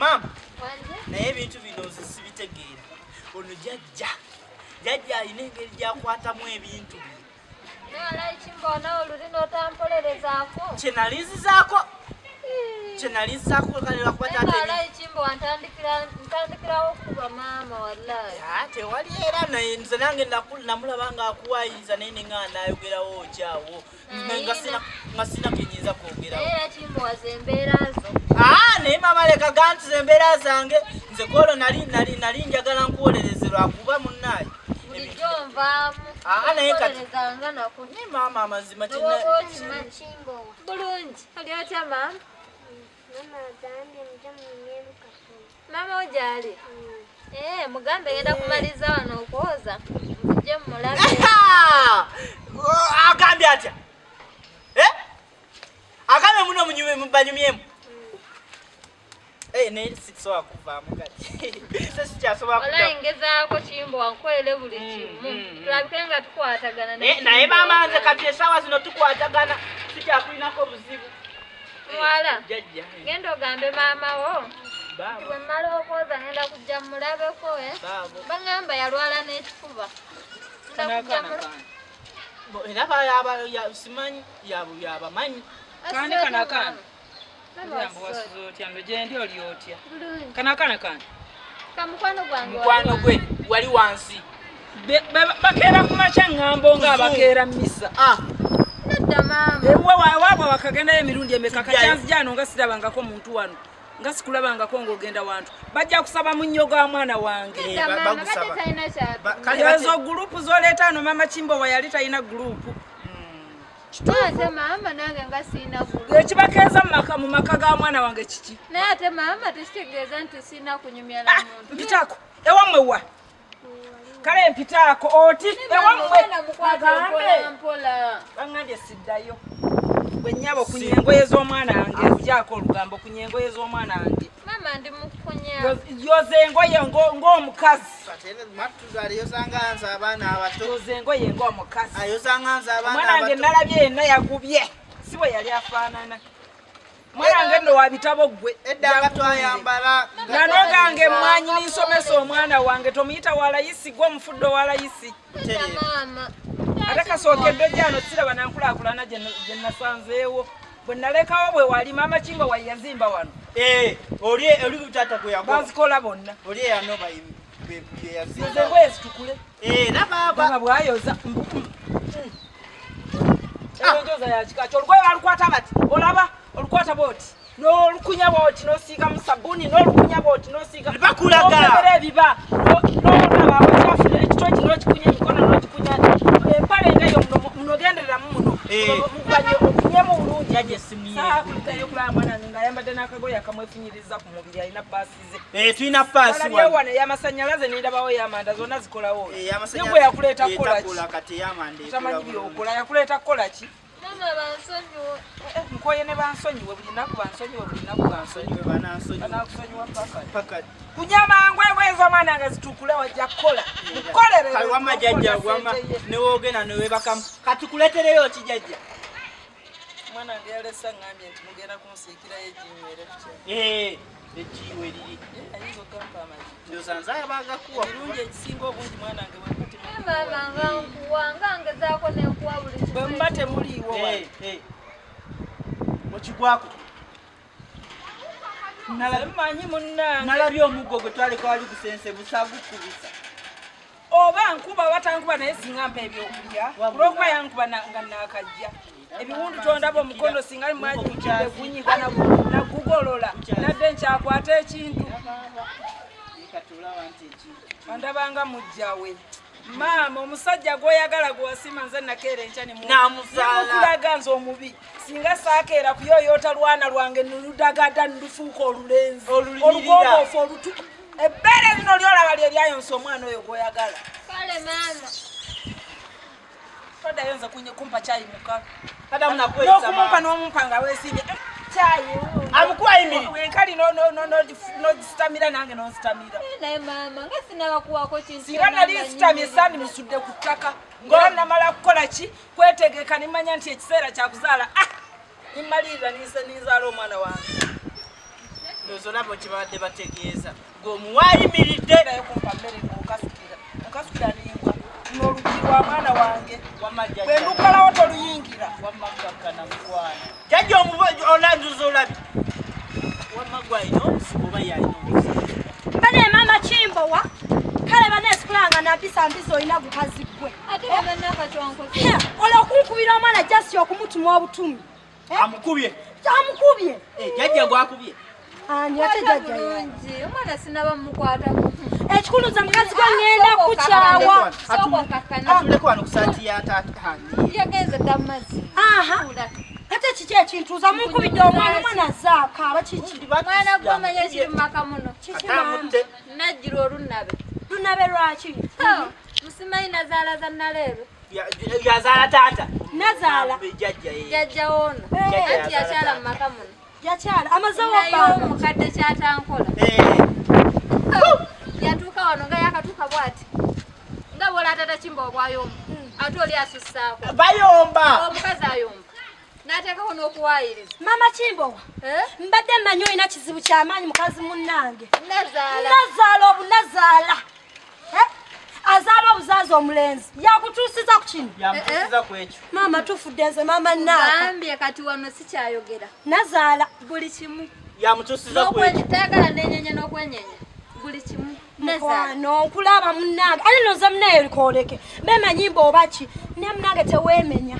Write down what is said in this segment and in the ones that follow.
Mama. Naye ebintu bino sibitegeera. Ono jajja alina engeri gyakwatamu ebintu bino. Nala ikimbona olulina otampolerezaako. Kyenalizaako kalera kuba tate. Nala ikimbo ntandikirawo okuba maama wallahi. Tewali era naye nze nange namulaba nga akuwaayiriza naye ne nga naayogerawo okyawo. Nga sina kenyinza kwogerawo. Era kimbowaza embeera zo. Naye mama leka gantuza embeera zange. Nze kolo nali njagala nkuwolereze lwakuba munnaayi. Bulijjo nvaamu. Naye kati. Ne mama amazima bulungi. Ali otya maama? Mama ojali? Mugambe ngenda kumaliza wano okwoza. Nzije mulabe. Agambye atya? Agambye muno banyumyemu. Naye sikisobola kuvaamu kati. Sikyasobola kuvaamu. Walayi ngezaako kimbo wankolere buli kimu. Tulabike nga tukwatagana. Naye maama nze kati essaawa zino tukwatagana. Sikyakulinako buzibu. Mwala, genda ogambe maama wo. Bwe mmala okwoza ngenda kujja mulabeko baŋŋamba yalwala n'ekifuba. Era simanyi yabamanyi. Kana. Gyendi oli otya? Kana. Kamukwano gwange. Mukwano gwe wali wansi. Bakeera ku makya ŋŋambo ng'abakeera mmisa. Nedda maama. Waabwe wakagendayo emirundi emeka kakyanzijano nga sirabangako muntu wano. Nga sikulabangako ng'ogenda wantu. Bajja kusaba mu nnyo ga mwana wange. Ezo gurupu z'oleeta ano mama Kimbowa yali talina gurupu. Ate maama nange nga sirina gurupu. Ekibakeeza mu maka ga mwana wange kiki? Naye ate maama tekitegeeza nti sirina kunyumya na muntu. Mpitaako ewammwe wa? Kale mpitaako oti ewammwe mpola. Baŋŋambye siddayo. Bwe nnyabo ku nyengoye z'omwana wange nzigyako olugambo ku nyengoye z'omwana wange. Maama ndi mukunya. Yoza engoye ng'omukazi. Yoza engoye ng'omukazi. Omwana wange nalabye yenna yagubye. Si bwe yali afaanana. Mwana wange nno wa bitabo ggwe. Edda nga twayambala. Nanogange mmwanyi ninsomesa omwana wange tomuyita walayisi gwe omufudde walayisi. Maama. Ate kasookedde gyano siraba nankulaakulana gye nasanzeewo. Bwe nalekawo bwe wali maama Kimbowa yazimba wano. Oli butata gwe yakola. Bazikola bonna. Oli eyanoba bye yazimba. Yoza engoye zitukule. Nababa. Bwayoza. Enjoza ya kikaki olugoye balukwata bati. Olaba olukwata bwoti. N'olukunya bwoti n'osiiga mu sabbuuni n'olukunya bwoti n'osiiga. Bakulaga. N'olabera ebiba. N'olaba abakyafu ekitoki n'okikunya emikono n'okikunya. Empale ngayo muno gendereramu muno. Okunyemu bulungi. Yaje simu ye. Kulikayo kulaba mwana wange ng'ayambadde n'akagoye akamwefunyiriza ku mubiri alina paasi ze. Tulina paasi wano. Alabye wano ey'amasannyalaze n'endabawo y'amanda zonna zikolawo. Ne gwe yakuleeta kukola ki? Tamanyi by'okola yakuleeta kukola ki? Mama bansonyiwe. Nkoye ne bansonyiwe buli nnaku bansonyiwe buli nnaku bansonyiwe. Banaakusonyiwa paka. Kunyamangwe bwezo omwana nga zitukule wajja kukola. Mukolere. Kali wamma jjajja wamma ne woogenda ne weebakamu. Kati kuleetereyo ki jjajja? Mwana wange yalesa ngambye nti mugenda kunsiikirayo ekinywere tukya. Ekiiwe liri. Ayinza ogampa amagi. Ndowooza nze ayabaga kuwa. Ebirungi ekisinga obungi mwana wange bwe muti. Maama nga nkuwa nga ngezaako n'enkuwa buli kimu. Bwe muba temuliiwo wano. Okigwako. Mmanyi munnange. Nalabye omuggo gwe twaleka wali gusense busagukubisa. Oba nkuba watankuba naye singa mpa ebyokulya. Olw'okuba yankuba nga naakajja. Ebiwundu tondaba omukono singa ali mwajjukidde gunyiga nagugolola. Nadde nkyakwata ekintu. Ondabanga mujjawe. Maama omusajja gw'oyagala gw'osima nze nakeera enkya nemukulaga nze omubi. Singa saakeera kuyoyoota lwana lwange nuludagada nulufuuka olulenzi. Olugomoofu olutuku. Ebbeere lino lyolaba lye lyayonsa omwana oyo gw'oyagala. Kale maama. Toddayo nze kumpa kyayi muka. N'okumumpa n'omumpa nga weesimbye. Kyayi. Amukuwa yimiri. Wenkali n'ozitamira nange n'ozitamira. Naye maama nga sinabakuwako kintu. Singa nali nsitamye sandi musudde ku ttaka. Ng'era namala kukola ki? Kwetegeka nimanya nti ekiseera kya kuzaala. Nimmalirira ninzaala omwana wange. Nozolabo kibadde bategeeza. Ng'omuwayimiridde naye kumpa mmere okasukira n'engwa n'olugirwa mwana wange bwe ndukalawo toluyingira wamagakana mukwana jajja olanzuza olabi wamagwaino obusibu oba yalina obusibu bane mama Kimbowa kale baneesikulanga nampisa mbizo olina gukazi gwe ate banaka kyonkoze olwokunkubira omwana jasi okumutuma obutumi amukubye jajja gwakubye ani ate jajja bulungi omwana sinaba mukwata ekikuluza mukazi gwe ngenda kukyawa atuleko wano kusaati ya taatani yagenze damazi ate kiki ekintuuza munkubidde omwana azaaka aba kiki mwana gwomanya kiri mumaka muno atamudde najjira olunabe lunabe lwaki musimanyi nazaala za naleebe yazaala taata nazaala jajja woono anti yakyala mumaka muno yakyala amazewo naye omukadde kyatankola yatuuka wano nga yakatuuka bw'ati nga bwola atata Kimbowa bw'ayomba ate oli asussaako bayomba omukazi ayomba n'ateekako n'okuwaayiriza mama Kimbowa mbadde mmanyi olina kizibu ky'amaanyi mukazi munnange nazaala obunazaala azaala obuzaazi omulenzi yakutuusiza ku kino yamutuusiza ku ekyo maama tufudde nze maama naaka ambye kati wano sikyayogera nazaala buli kimu yamutuusiza ku ekyo tayagala nenyenye n'okwenyenya buli kimu mukwano nkulaba munnange ate noza munaye olikoleke bemanyi mboba ki ne munnange teweemenya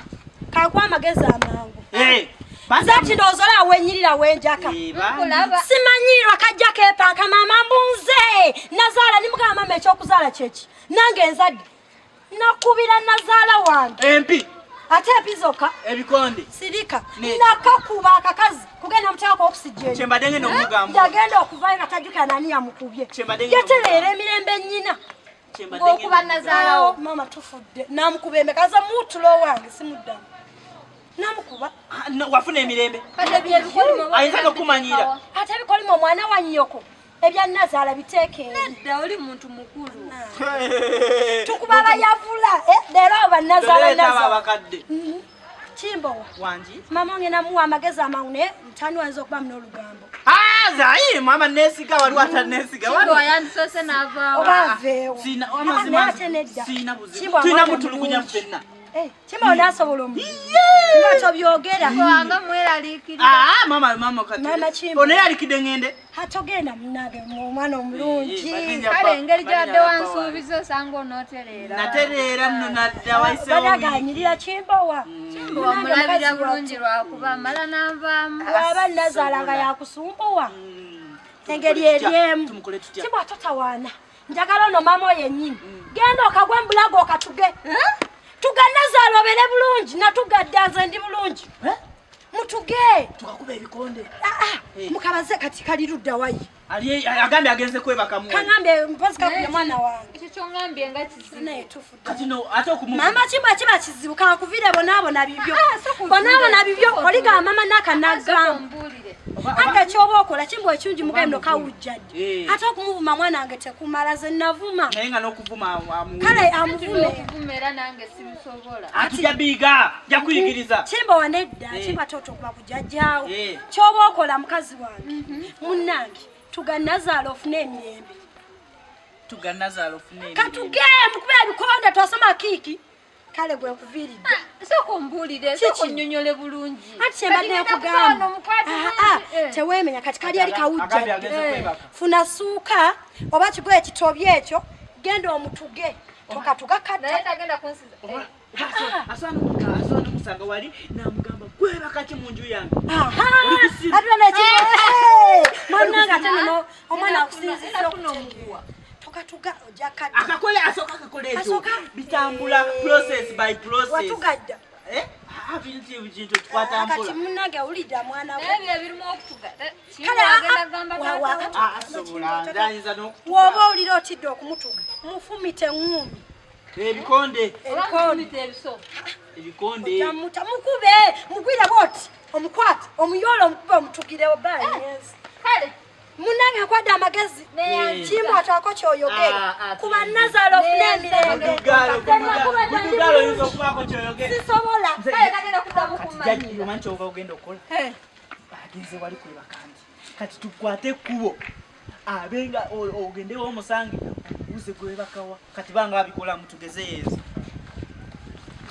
kakuwa amagezi amangu zati ndowooza wenyirira wenjaka simanyirwa kajja keepanka maama mbunze nazaala ni mugamba mama ekyokuzaala kyeki nange nzadde nakubira nazaala wange empi ate epizoka ebikonde sirika nakakuba akakazi kugenda muteekako okusijja kyembadde ngenda omugamba yagenda okuvayo nga tajjukira nani yamukubye yatereera emirembe nnyina ng'okuba nazaalawo mama tufudde namukuba embekaza muutulo wange simuddamu namukuba wafuna emirembe kati ebyebikolimu ayinza n'okumanyira ate ebikolimo omwana wa nnyoko ebya nazaala biteekeeri nedda oli muntu mukulu tukuba abayavula leero abo banazaala abakadde Kimbowa wangi mama wange namuwa amagezi amangu naye mutani wanza okuba muna olugambo zayi mama nesiga waliwo atanesiga Kimbowa yandisoose n'avaawo obaaveewo ate nedda tulina mutulugunya ffenna Kimbowa nasobola omuntu nga tobyogera wanga mweraliikirira mama ono yalikidde ngende atogenda munange omwana omulungi kale engeri gyabadde wansuubiza osanga onootereera natereera nno nadda badaganyirira Kimbowa Kimbowa mulabira bulungi lwakuba amala n'anvaamu waba nazaala nga yakusumbuwa engeri eryemu Kimbowa totawaana njagala ono maama oyo yennyini genda okagwa embulago okatuge tuganazaala obeere bulungi natugadda nze ndi bulungi mutuge tukakuba ebikonde mukabaze kati kali ludda wayi agambye agenze kwebaka mu kangambye mpozi kakubye mwana wange ekyo kyongambye nga kizibu naye tufudde kati no ate okumuva mama Kimbowa kiba kizibu kakuvire bonaabona bibyo bonaabona bibyo oligamba mama nakanagamba ate kyoba okola Kimbowa ekirungi mugendo kawujjadde ate okumuvuma mwana wange tekumala ze navuma naye nga n'okuvuma kale amuvume okuvuma era nange sibisobola atujja biiga jja kuyigiriza Kimbowa nedda Kimbowa toto okuba kujjajjaawo kyoba okola mukazi wange munnange tuganazaala ofune emirembe katuge mukube ebikonde twasoma kiiki kale gwe kuviiridde sooka ombuulire sooka onnyonnyole bulungi ati kyembadde nkugamba teweemenya kati kali ali kawujjadde funa suuka oba kigoye ekitobye ekyo genda omutuge tokatuga naye tagenda kunsiza asobola nomusanga wali namugamba gwebakaki mu nju yange mwananga ate nono omwana akusinzisa okunomuguwa tokatuga ojakadde akakole asooka akakole ekyo bitambula process by process watugadda bintu tukwatambula kati munnange awulidde mwana we naye birimu okutuga agenda gamba asobola ndayinza woba owulira otidde okumutuga mufumite ŋŋumi ebikonde mukube mugwire bwoti omukwate omuyoola omukube omutugirewo bayensi kale munnange akwadde amagezi Kimbowa twako kyoyogera kuba nazaala ofune emirembe sisobola omanyi kyova ogenda okukola agenze wali kweba kandi kati tukwate kubo abenga ogendewo omusange uze kweba kawa kati banga abikola mutugezeyeza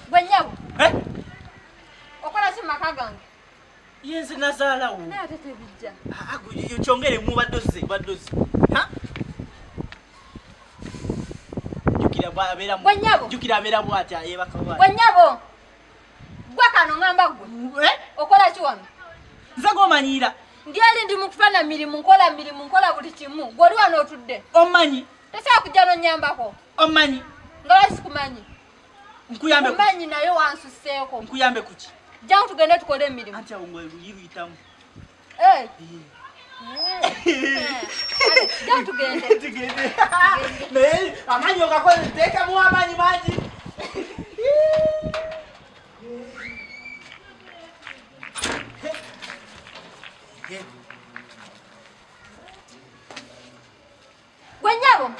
Gwenyabo okola si makagange yenze nazala wo na tete bijja chongere mu badoze ha jukira abera bwata yeba kawa Gwenyabo gwa kano ngamba gwe okola ki wano nzago manyira ndiali ndi mukufana mirimu nkola buli kimu goli wano otudde omanyi tesa kujja no nyambako omanyi ngala sikumanyi nkuyambe omanyi nayo wansuseeko nkuyambe kuki jangu tugende tukole emirimu ati awo yibitamu jangu tugende ne amanyi okakola teka mu amanyi mangi Gwenyabo